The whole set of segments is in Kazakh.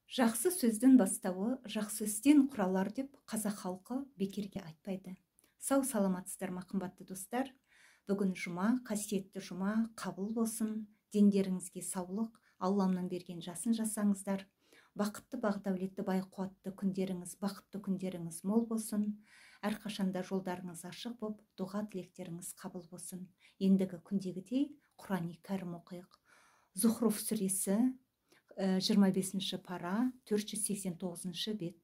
Жақсы сөздің бастауы жақсы істен құралар деп қазақ халқы бекерге айтпайды. Сау саламатсыздар ма, қымбатты достар? Бүгін жұма, қасиетті жұма қабыл болсын. Дендеріңізге саулық, Алламның берген жасын жасаңыздар. Бақытты, бақ-дәулетті, бай қуатты күндеріңіз, бақытты күндеріңіз мол болсын. Әрқашанда жолдарыңыз ашық боп, дұға тілектеріңіз қабыл болсын. Ендігі күндегідей Құран-ы Кәрім оқиық. Зухруф сүресі 25 пара 489 бет.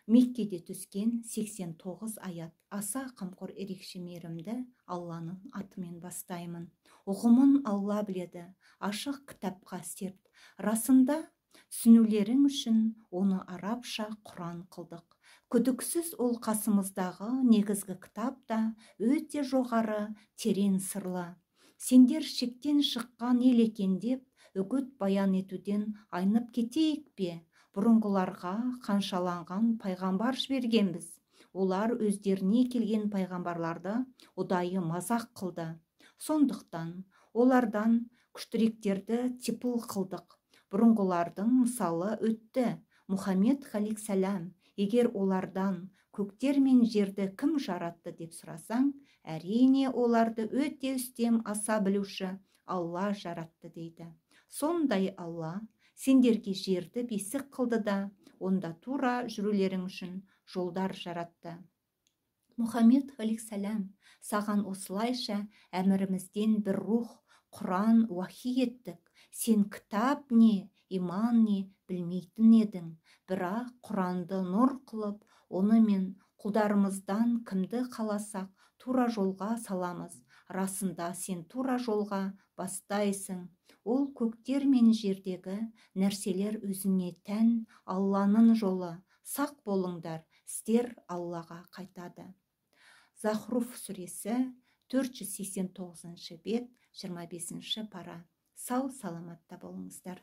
Меккеде түскен 89 аят. Аса қамқор ерекше мейірімді Алланың атымен бастаймын. Ұғымын Алла біледі, ашық кітапқа серт. Расында түсінулерің үшін оны арабша Құран қылдық. Күдіксіз ол қасымыздағы негізгі кітап та өте жоғары, терең сырлы. Сендер шектен шыққан ел екен деп үгіт баян етуден айнып кетейік пе? Бұрынғыларға қаншаланған пайғамбар жібергенбіз. Олар өздеріне келген пайғамбарларды ұдайы мазақ қылды. Сондықтан олардан күштіректерді типыл қылдық. Бұрынғылардың мысалы өтті. Мұхаммед алейхиссалам, егер олардан көктер мен жерді кім жаратты деп сұрасаң, әрине оларды өте үстем аса білуші Алла жаратты дейді. Сондай Алла сендерге жерді бесік қылды да, онда тура жүрулерің үшін жолдар жаратты. Мұхаммед алейхиссалам, саған осылайша әмірімізден бір рух, Құран уахи еттік. Сен кітап не, иман не білмейтін едің. Бірақ Құранды нұр қылып, онымен құлдарымыздан кімді қаласақ тура жолға саламыз. Расында сен тура жолға бастайсың. Ол көктер мен жердегі нәрселер өзіне тән, Алланың жолы. Сақ болыңдар, істер Аллаға қайтады. Захруф сүресі 489 бет, 25 пара. Сау саламатта болыңыздар.